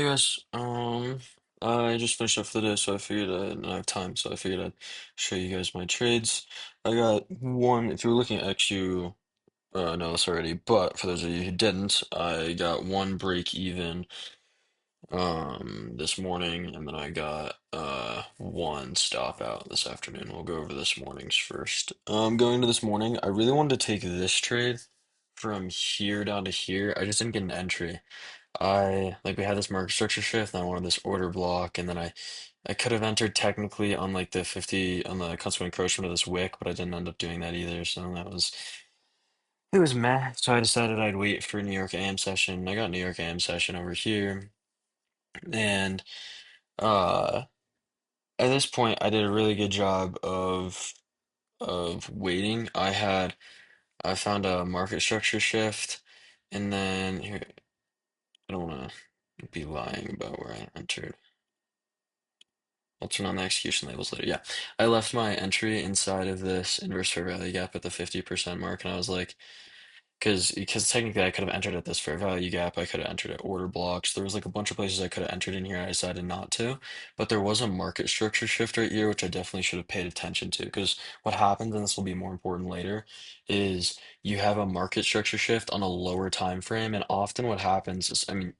Hey guys, I just finished up for the day, so I figured I didn't have time, so I figured I'd show you guys my trades. I got one, if you were looking at XU, know this already, but for those of you who didn't, I got one break even, this morning, and then I got, one stop out this afternoon. We'll go over this morning's first. Going to this morning, I really wanted to take this trade from here down to here. I just didn't get an entry. We had this market structure shift, and I wanted this order block, and then I could have entered technically on like the 50 on the consequent encroachment of this wick, but I didn't end up doing that either. So it was meh. So I decided I'd wait for New York AM session. I got New York AM session over here, and uh at this point I did a really good job of waiting. I found a market structure shift, and then here I don't want to be lying about where I entered. I'll turn on the execution labels later. Yeah, I left my entry inside of this inverse fair value gap at the 50% mark, and I was like, because technically I could have entered at this fair value gap, I could have entered at order blocks. There was like a bunch of places I could have entered in here. I decided not to, but there was a market structure shift right here, which I definitely should have paid attention to. Because what happens, and this will be more important later, is you have a market structure shift on a lower time frame, and often what happens is, I mean,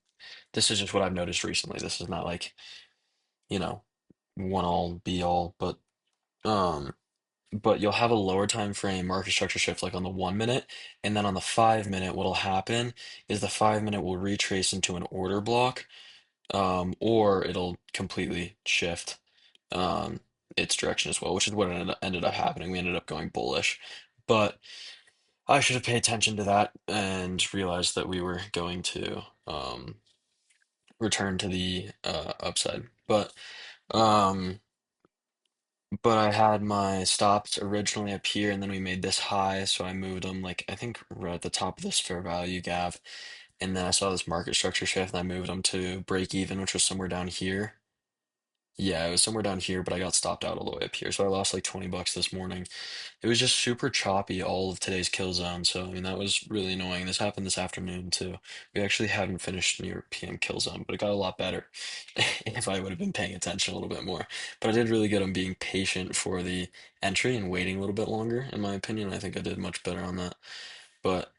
this is just what I've noticed recently. This is not like, you know, one all be all, um but you'll have a lower time frame market structure shift like on the 1 minute, and then on the 5 minute what'll happen is the 5 minute will retrace into an order block, or it'll completely shift its direction as well, which is what ended up happening. We ended up going bullish, but I should have paid attention to that and realized that we were going to return to the upside. Um But I had my stops originally up here, and then we made this high, so I moved them like I think right at the top of this fair value gap, and then I saw this market structure shift, and I moved them to break even, which was somewhere down here. Yeah, it was somewhere down here, but I got stopped out all the way up here, so I lost like 20 bucks this morning. It was just super choppy all of today's kill zone, so I mean that was really annoying. This happened this afternoon too. We actually haven't finished New York PM kill zone, but it got a lot better if I would have been paying attention a little bit more. But I did really good on being patient for the entry and waiting a little bit longer, in my opinion. I think I did much better on that. But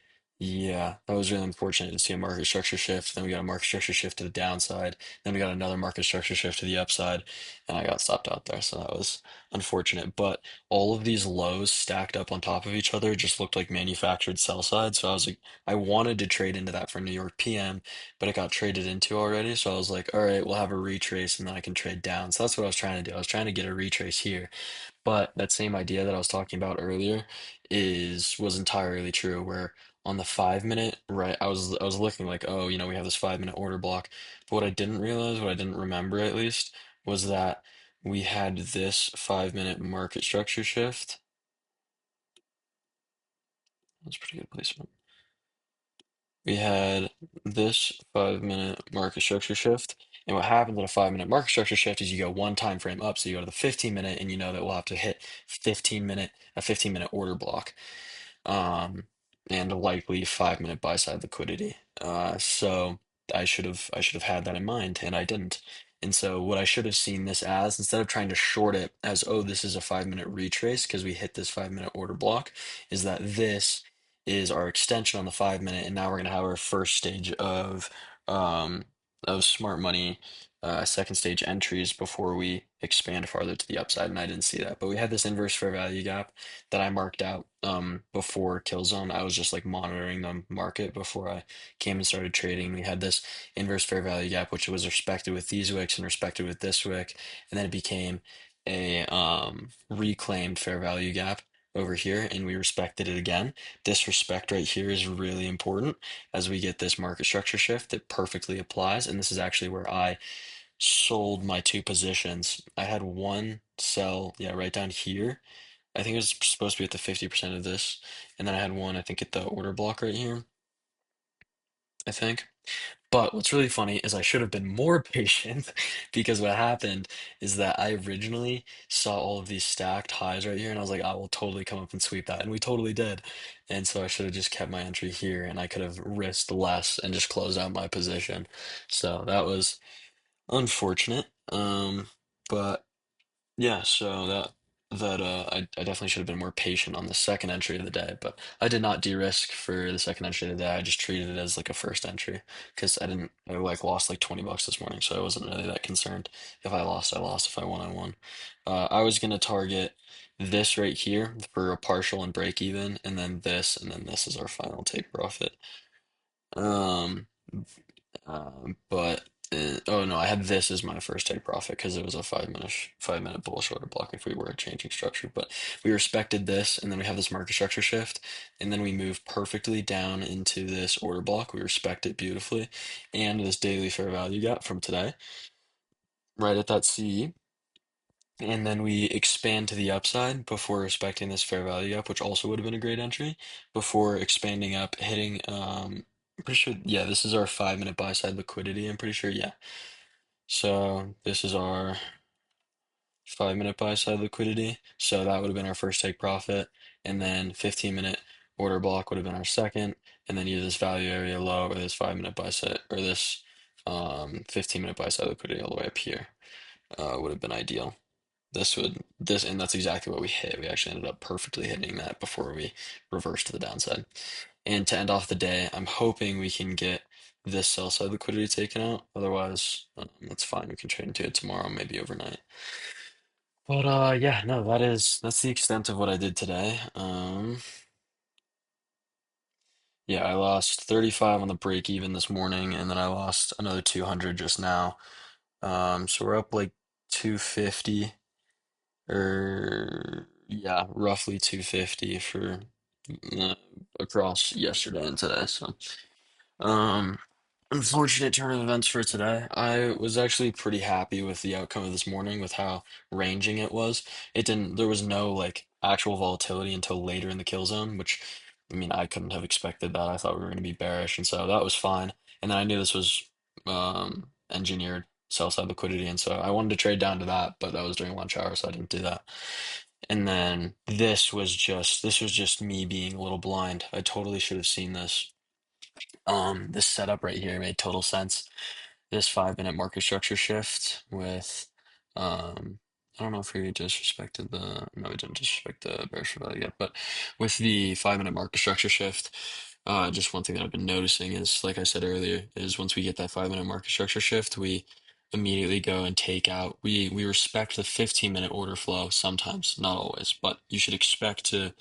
yeah, that was really unfortunate to see a market structure shift. Then we got a market structure shift to the downside. Then we got another market structure shift to the upside, and I got stopped out there. So that was unfortunate. But all of these lows stacked up on top of each other just looked like manufactured sell side. So I was like, I wanted to trade into that for New York PM, but it got traded into already. So I was like, all right, we'll have a retrace and then I can trade down. So that's what I was trying to do. I was trying to get a retrace here. But that same idea that I was talking about earlier was entirely true, where on the 5 minute, right, I was looking like, oh, we have this 5 minute order block. But what I didn't realize, what I didn't remember at least, was that we had this 5 minute market structure shift. That's pretty good placement. We had this 5 minute market structure shift. And what happens in a 5 minute market structure shift is you go one time frame up. So you go to the 15 minute, and you know that we'll have to hit 15 minute order block, um, and a likely 5 minute buy side liquidity. So I should have had that in mind, and I didn't. And so what I should have seen this as, instead of trying to short it as, oh, this is a 5 minute retrace because we hit this 5 minute order block, is that this is our extension on the 5 minute, and now we're gonna have our first stage um of smart money, second stage entries before we expand farther to the upside. And I didn't see that, but we had this inverse fair value gap that I marked out before kill zone. I was just like monitoring the market before I came and started trading. We had this inverse fair value gap, which was respected with these wicks and respected with this wick, and then it became a reclaimed fair value gap over here, and we respected it again. This respect right here is really important as we get this market structure shift. It perfectly applies, and this is actually where I sold my two positions. I had one sell, yeah, right down here. I think it was supposed to be at the 50% of this. And then I had one, I think, at the order block right here, I think. But what's really funny is I should have been more patient because what happened is that I originally saw all of these stacked highs right here and I was like, I will totally come up and sweep that. And we totally did. And so I should have just kept my entry here and I could have risked less and just closed out my position. So that was unfortunate. But yeah, so I definitely should have been more patient on the second entry of the day, but I did not de-risk for the second entry of the day. I just treated it as like a first entry because I like lost like 20 bucks this morning, so I wasn't really that concerned. If I lost, I lost. If I won, I won. I was gonna target this right here for a partial and break even, and then this is our final take profit. Um, but oh no, I had this as my first take profit because it was a 5-minute bullish order block if we were changing structure. But we respected this, and then we have this market structure shift, and then we move perfectly down into this order block. We respect it beautifully, and this daily fair value gap from today, right at that CE. And then we expand to the upside before respecting this fair value gap, which also would have been a great entry, before expanding up, hitting, I'm pretty sure, yeah, this is our 5-minute buy side liquidity. I'm pretty sure, yeah. So this is our 5-minute buy side liquidity. So that would have been our first take profit. And then 15-minute order block would have been our second. And then either this value area low or this 5-minute buy side or this 15-minute buy side liquidity all the way up here would have been ideal. And that's exactly what we hit. We actually ended up perfectly hitting that before we reversed to the downside. And to end off the day, I'm hoping we can get this sell side liquidity taken out. Otherwise, that's fine. We can trade into it tomorrow, maybe overnight. But yeah, no, that's the extent of what I did today. Yeah, I lost 35 on the break even this morning, and then I lost another 200 just now. So we're up like 250. Or yeah, roughly 250 for uh, across yesterday and today. So, um, unfortunate turn of events for today. I was actually pretty happy with the outcome of this morning with how ranging it was. There was no like actual volatility until later in the kill zone, which I mean, I couldn't have expected that. I thought we were going to be bearish, and so that was fine. And then I knew this was engineered sell side liquidity, and so I wanted to trade down to that, but that was during lunch hour, so I didn't do that. And then this was just me being a little blind. I totally should have seen this. This setup right here made total sense. This 5-minute market structure shift with, I don't know if we disrespected no, we didn't disrespect the bearish value yet, but with the 5-minute market structure shift, just one thing that I've been noticing is, like I said earlier, is once we get that 5-minute market structure shift, we immediately go and take out. We respect the 15-minute order flow sometimes, not always, but you should expect to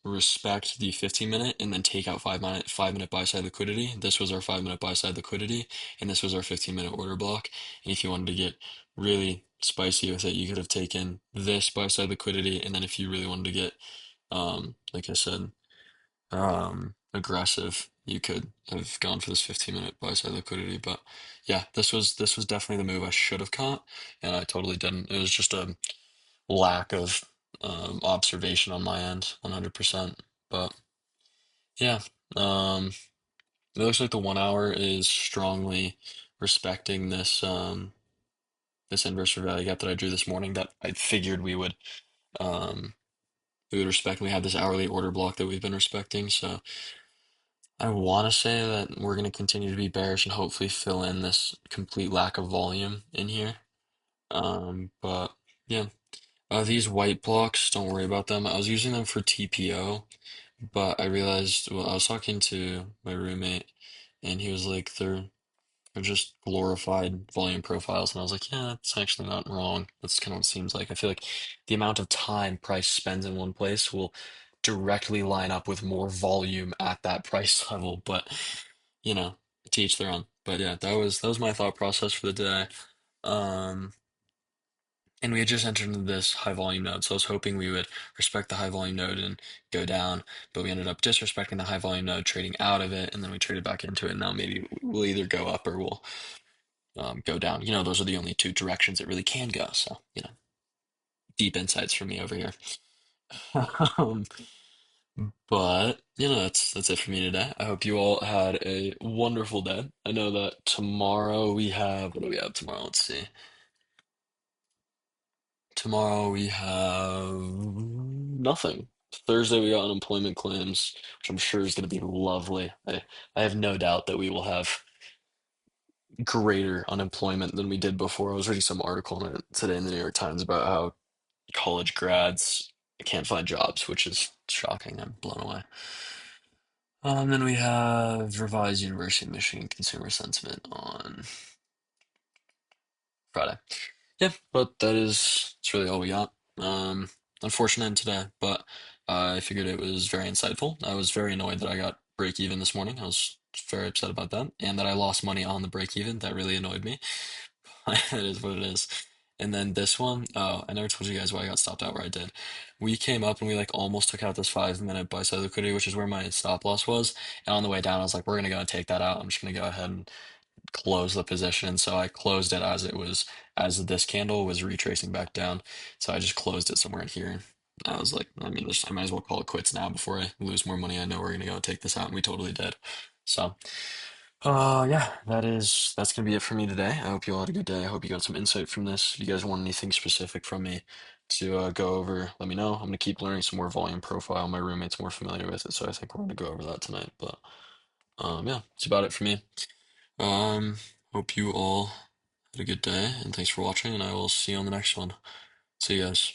respect the 15-minute and then take out 5-minute buy side liquidity. This was our 5-minute buy side liquidity, and this was our 15-minute order block. And if you wanted to get really spicy with it, you could have taken this buy side liquidity, and then if you really wanted to get like I said, aggressive, you could have gone for this 15-minute buy side liquidity. But yeah, this was definitely the move I should have caught, and I totally didn't. It was just a lack of observation on my end, 100%. But yeah, um, it looks like the 1 hour is strongly respecting this inverse value gap that I drew this morning that I figured um, we would respect. We have this hourly order block that we've been respecting, so I want to say that we're going to continue to be bearish and hopefully fill in this complete lack of volume in here. But yeah. These white blocks, don't worry about them. I was using them for TPO, but I realized, well, I was talking to my roommate, and he was like, they're just glorified volume profiles. And I was like, yeah, that's actually not wrong. That's kind of what it seems like. I feel like the amount of time price spends in one place will directly line up with more volume at that price level. But, to each their own. But yeah, that was my thought process for the day. Um, and we had just entered into this high volume node, so I was hoping we would respect the high volume node and go down, but we ended up disrespecting the high volume node, trading out of it, and then we traded back into it. And now maybe we'll either go up or we'll go down. Those are the only two directions it really can go. So, deep insights from me over here. Um, But that's it for me today. I hope you all had a wonderful day. I know that tomorrow we have what do we have tomorrow? Let's see. Tomorrow we have nothing. Thursday we got unemployment claims, which I'm sure is going to be lovely. I have no doubt that we will have greater unemployment than we did before. I was reading some article in it today in the New York Times about how college grads can't find jobs, which is shocking. I'm blown away. Then we have revised University of Michigan consumer sentiment on Friday. Yeah, but that's really all we got. Unfortunate end today, but I figured it was very insightful. I was very annoyed that I got break even this morning. I was very upset about that, and that I lost money on the break even. That really annoyed me. It is what it is. And then this one, oh, I never told you guys why I got stopped out where I did. We came up and we like almost took out this 5 minute buy side liquidity, which is where my stop loss was. And on the way down, I was like, we're gonna go and take that out. I'm just gonna go ahead and close the position. So I closed it as it was, as this candle was retracing back down. So I just closed it somewhere in here. I was like, I mean, I might as well call it quits now before I lose more money. I know we're gonna go take this out, and we totally did. So. Yeah, that's gonna be it for me today. I hope you all had a good day. I hope you got some insight from this. If you guys want anything specific from me to go over, let me know. I'm gonna keep learning some more volume profile. My roommate's more familiar with it, so I think we're gonna go over that tonight. But yeah, that's about it for me. Um, hope you all had a good day, and thanks for watching, and I will see you on the next one. See you guys.